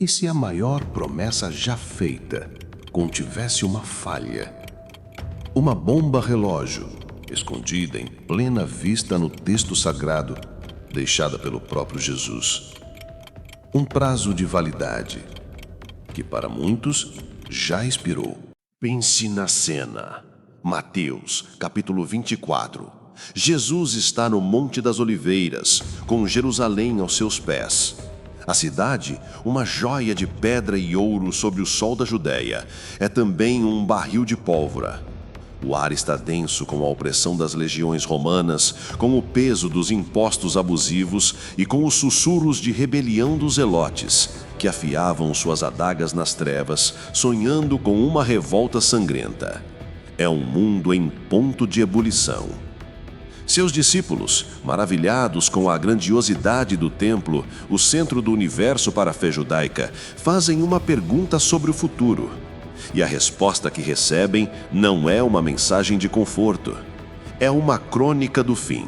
E se a maior promessa já feita contivesse uma falha? Uma bomba relógio, escondida em plena vista no texto sagrado, deixada pelo próprio Jesus. Um prazo de validade, que para muitos já expirou. Pense na cena. Mateus, capítulo 24. Jesus está no Monte das Oliveiras, com Jerusalém aos seus pés. A cidade, uma joia de pedra e ouro sobre o sol da Judéia, é também um barril de pólvora. O ar está denso com a opressão das legiões romanas, com o peso dos impostos abusivos e com os sussurros de rebelião dos zelotes, que afiavam suas adagas nas trevas, sonhando com uma revolta sangrenta. É um mundo em ponto de ebulição. Seus discípulos, maravilhados com a grandiosidade do templo, o centro do universo para a fé judaica, fazem uma pergunta sobre o futuro. E a resposta que recebem não é uma mensagem de conforto. É uma crônica do fim.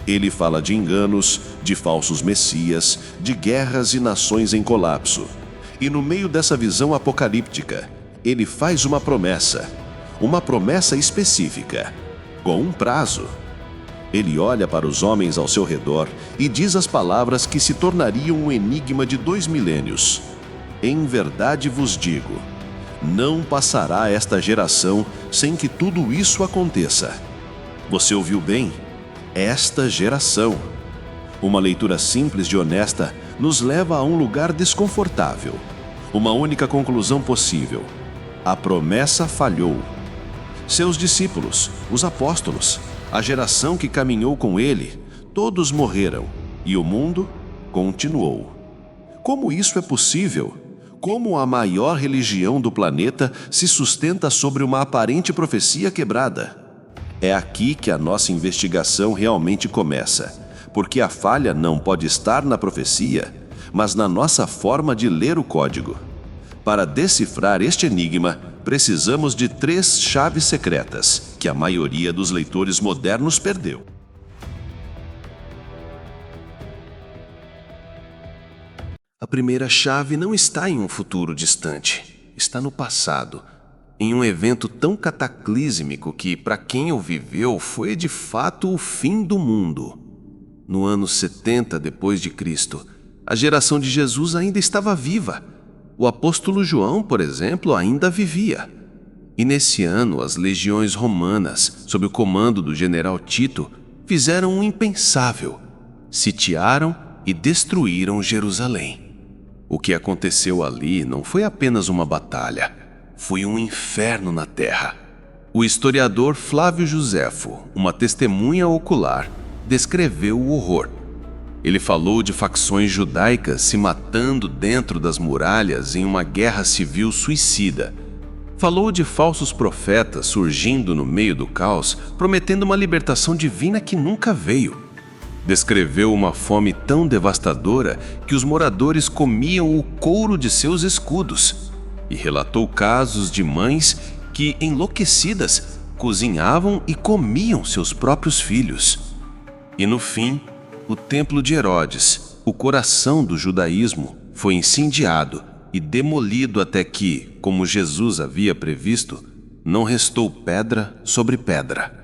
Ele fala de enganos, de falsos messias, de guerras e nações em colapso. E no meio dessa visão apocalíptica, ele faz uma promessa específica, com um prazo. Ele olha para os homens ao seu redor e diz as palavras que se tornariam um enigma de 2 milênios. Em verdade vos digo, não passará esta geração sem que tudo isso aconteça. Você ouviu bem? Esta geração. Uma leitura simples e honesta nos leva a um lugar desconfortável. Uma única conclusão possível: a promessa falhou. Seus discípulos, os apóstolos, a geração que caminhou com ele, todos morreram e o mundo continuou. Como isso é possível? Como a maior religião do planeta se sustenta sobre uma aparente profecia quebrada? É aqui que a nossa investigação realmente começa, porque a falha não pode estar na profecia, mas na nossa forma de ler o código. Para decifrar este enigma, precisamos de 3 chaves secretas que a maioria dos leitores modernos perdeu. A primeira chave não está em um futuro distante, está no passado, em um evento tão cataclísmico que, para quem o viveu, foi de fato o fim do mundo. No ano 70 depois de Cristo, a geração de Jesus ainda estava viva. O apóstolo João, por exemplo, ainda vivia. E nesse ano, as legiões romanas, sob o comando do general Tito, fizeram um impensável: sitiaram e destruíram Jerusalém. O que aconteceu ali não foi apenas uma batalha, foi um inferno na terra. O historiador Flávio Joséfo, uma testemunha ocular, descreveu o horror. Ele falou de facções judaicas se matando dentro das muralhas em uma guerra civil suicida. Falou de falsos profetas surgindo no meio do caos, prometendo uma libertação divina que nunca veio. Descreveu uma fome tão devastadora que os moradores comiam o couro de seus escudos. E relatou casos de mães que, enlouquecidas, cozinhavam e comiam seus próprios filhos. E no fim, o templo de Herodes, o coração do judaísmo, foi incendiado e demolido até que, como Jesus havia previsto, não restou pedra sobre pedra.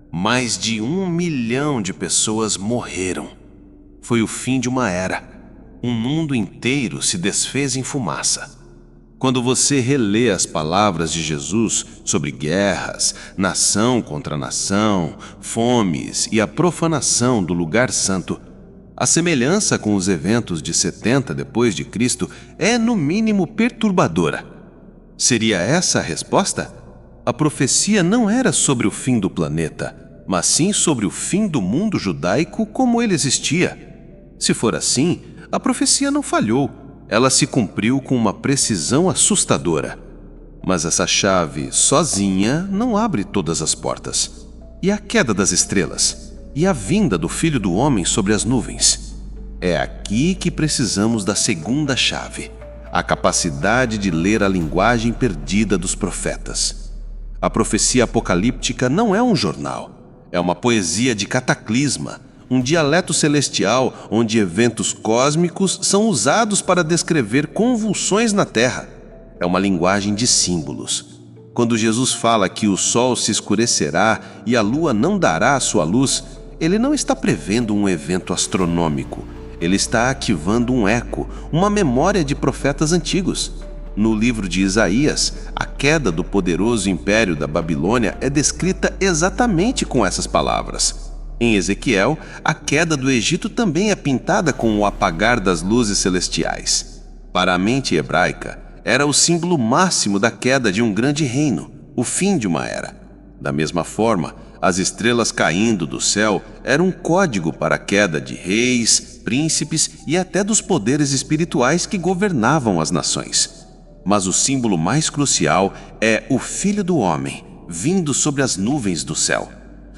Mais de 1 milhão de pessoas morreram. Foi o fim de uma era. Um mundo inteiro se desfez em fumaça. Quando você relê as palavras de Jesus sobre guerras, nação contra nação, fomes e a profanação do lugar santo, a semelhança com os eventos de 70 depois de Cristo é no mínimo perturbadora. Seria essa a resposta? A profecia não era sobre o fim do planeta, mas sim sobre o fim do mundo judaico como ele existia. Se for assim, a profecia não falhou. Ela se cumpriu com uma precisão assustadora. Mas essa chave, sozinha, não abre todas as portas. E a queda das estrelas? E a vinda do Filho do Homem sobre as nuvens? É aqui que precisamos da segunda chave, a capacidade de ler a linguagem perdida dos profetas. A profecia apocalíptica não é um jornal, é uma poesia de cataclisma, um dialeto celestial onde eventos cósmicos são usados para descrever convulsões na Terra. É uma linguagem de símbolos. Quando Jesus fala que o sol se escurecerá e a lua não dará a sua luz, ele não está prevendo um evento astronômico. Ele está ativando um eco, uma memória de profetas antigos. No livro de Isaías, a queda do poderoso império da Babilônia é descrita exatamente com essas palavras. Em Ezequiel, a queda do Egito também é pintada com o apagar das luzes celestiais. Para a mente hebraica, era o símbolo máximo da queda de um grande reino, o fim de uma era. Da mesma forma, as estrelas caindo do céu eram um código para a queda de reis, príncipes e até dos poderes espirituais que governavam as nações. Mas o símbolo mais crucial é o Filho do Homem, vindo sobre as nuvens do céu.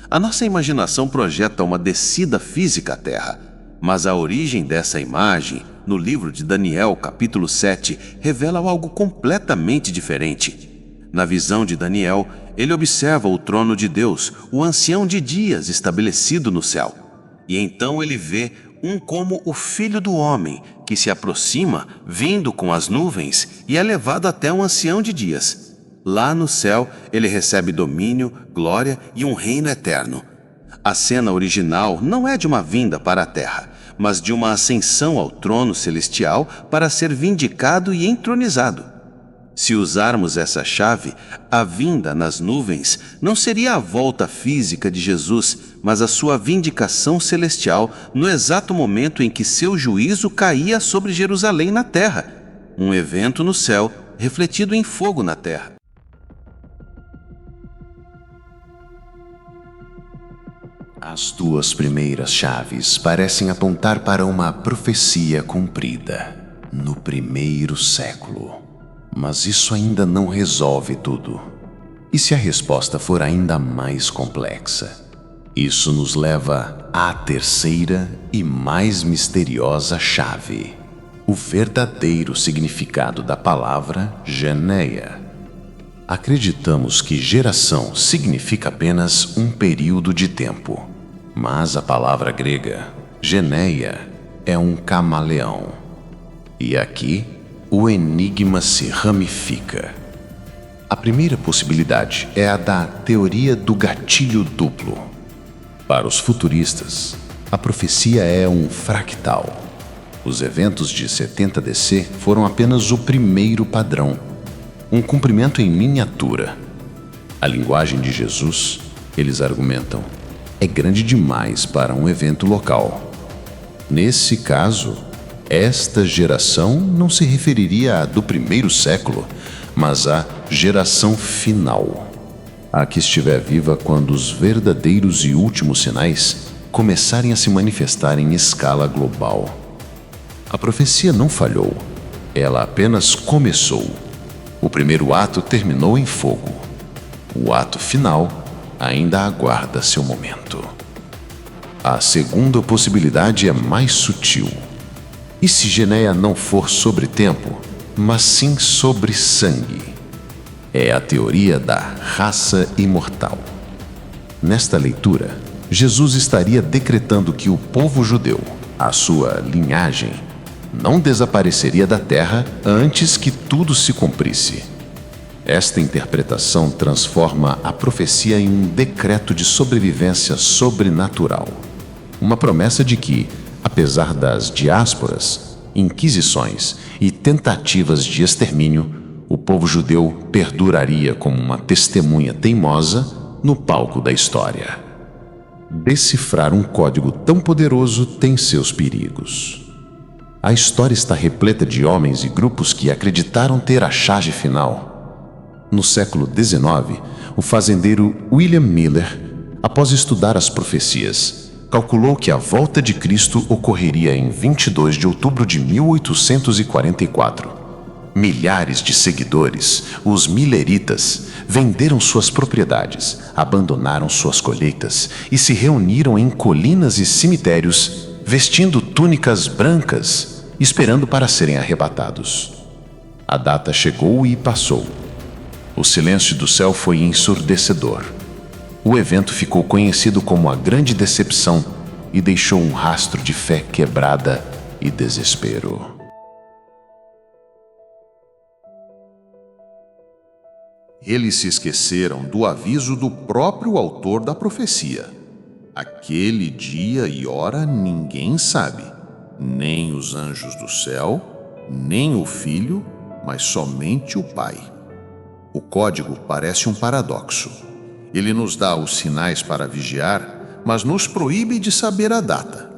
A nossa imaginação projeta uma descida física à Terra, mas a origem dessa imagem, no livro de Daniel, capítulo 7, revela algo completamente diferente. Na visão de Daniel, ele observa o trono de Deus, o ancião de dias estabelecido no céu. E então ele vê um como o Filho do Homem, que se aproxima, vindo com as nuvens, e é levado até o ancião de dias. Lá no céu, ele recebe domínio, glória e um reino eterno. A cena original não é de uma vinda para a terra, mas de uma ascensão ao trono celestial para ser vindicado e entronizado. Se usarmos essa chave, a vinda nas nuvens não seria a volta física de Jesus, mas a sua vindicação celestial no exato momento em que seu juízo caía sobre Jerusalém na terra, um evento no céu refletido em fogo na terra. As duas primeiras chaves parecem apontar para uma profecia cumprida no primeiro século. Mas isso ainda não resolve tudo. E se a resposta for ainda mais complexa? Isso nos leva à terceira e mais misteriosa chave: o verdadeiro significado da palavra geneia. Acreditamos que geração significa apenas um período de tempo, mas a palavra grega, geneia, é um camaleão. E aqui, o enigma se ramifica. A primeira possibilidade é a da teoria do gatilho duplo. Para os futuristas, a profecia é um fractal. Os eventos de 70 DC foram apenas o primeiro padrão, um cumprimento em miniatura. A linguagem de Jesus, eles argumentam, é grande demais para um evento local. Nesse caso, esta geração não se referiria à do primeiro século, mas à geração final, a que estiver viva quando os verdadeiros e últimos sinais começarem a se manifestar em escala global. A profecia não falhou, ela apenas começou. O primeiro ato terminou em fogo. O ato final ainda aguarda seu momento. A segunda possibilidade é mais sutil. E se geneia não for sobre tempo, mas sim sobre sangue? É a teoria da raça imortal. Nesta leitura, Jesus estaria decretando que o povo judeu, a sua linhagem, não desapareceria da terra antes que tudo se cumprisse. Esta interpretação transforma a profecia em um decreto de sobrevivência sobrenatural. Uma promessa de que, apesar das diásporas, inquisições e tentativas de extermínio, o povo judeu perduraria como uma testemunha teimosa no palco da história. Decifrar um código tão poderoso tem seus perigos. A história está repleta de homens e grupos que acreditaram ter a chave final. No século XIX, o fazendeiro William Miller, após estudar as profecias, calculou que a volta de Cristo ocorreria em 22 de outubro de 1844. Milhares de seguidores, os milleritas, venderam suas propriedades, abandonaram suas colheitas e se reuniram em colinas e cemitérios, vestindo túnicas brancas, esperando para serem arrebatados. A data chegou e passou. O silêncio do céu foi ensurdecedor. O evento ficou conhecido como a Grande Decepção e deixou um rastro de fé quebrada e desespero. Eles se esqueceram do aviso do próprio autor da profecia. Aquele dia e hora ninguém sabe, nem os anjos do céu, nem o Filho, mas somente o Pai. O código parece um paradoxo. Ele nos dá os sinais para vigiar, mas nos proíbe de saber a data.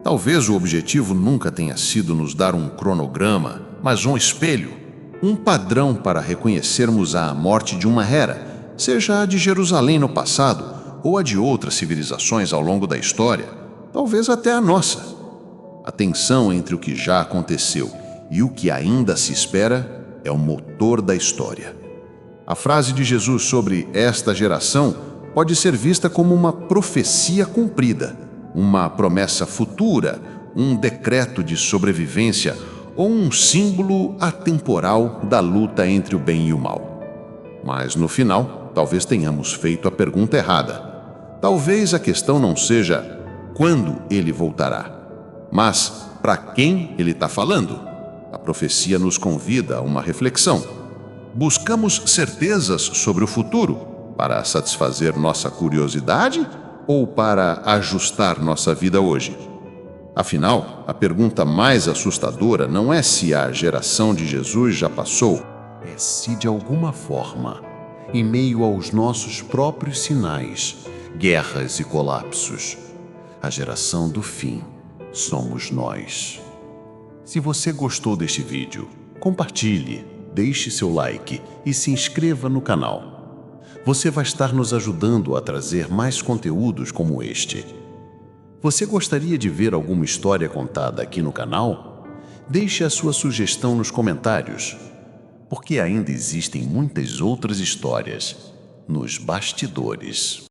Talvez o objetivo nunca tenha sido nos dar um cronograma, mas um espelho, um padrão para reconhecermos a morte de uma era, seja a de Jerusalém no passado ou a de outras civilizações ao longo da história, talvez até a nossa. A tensão entre o que já aconteceu e o que ainda se espera é o motor da história. A frase de Jesus sobre esta geração pode ser vista como uma profecia cumprida, uma promessa futura, um decreto de sobrevivência ou um símbolo atemporal da luta entre o bem e o mal. Mas no final, talvez tenhamos feito a pergunta errada. Talvez a questão não seja quando ele voltará, mas para quem ele está falando. A profecia nos convida a uma reflexão. Buscamos certezas sobre o futuro para satisfazer nossa curiosidade ou para ajustar nossa vida hoje? Afinal, a pergunta mais assustadora não é se a geração de Jesus já passou, é se de alguma forma, em meio aos nossos próprios sinais, guerras e colapsos, a geração do fim somos nós. Se você gostou deste vídeo, compartilhe, deixe seu like e se inscreva no canal. Você vai estar nos ajudando a trazer mais conteúdos como este. Você gostaria de ver alguma história contada aqui no canal? Deixe a sua sugestão nos comentários, porque ainda existem muitas outras histórias nos bastidores.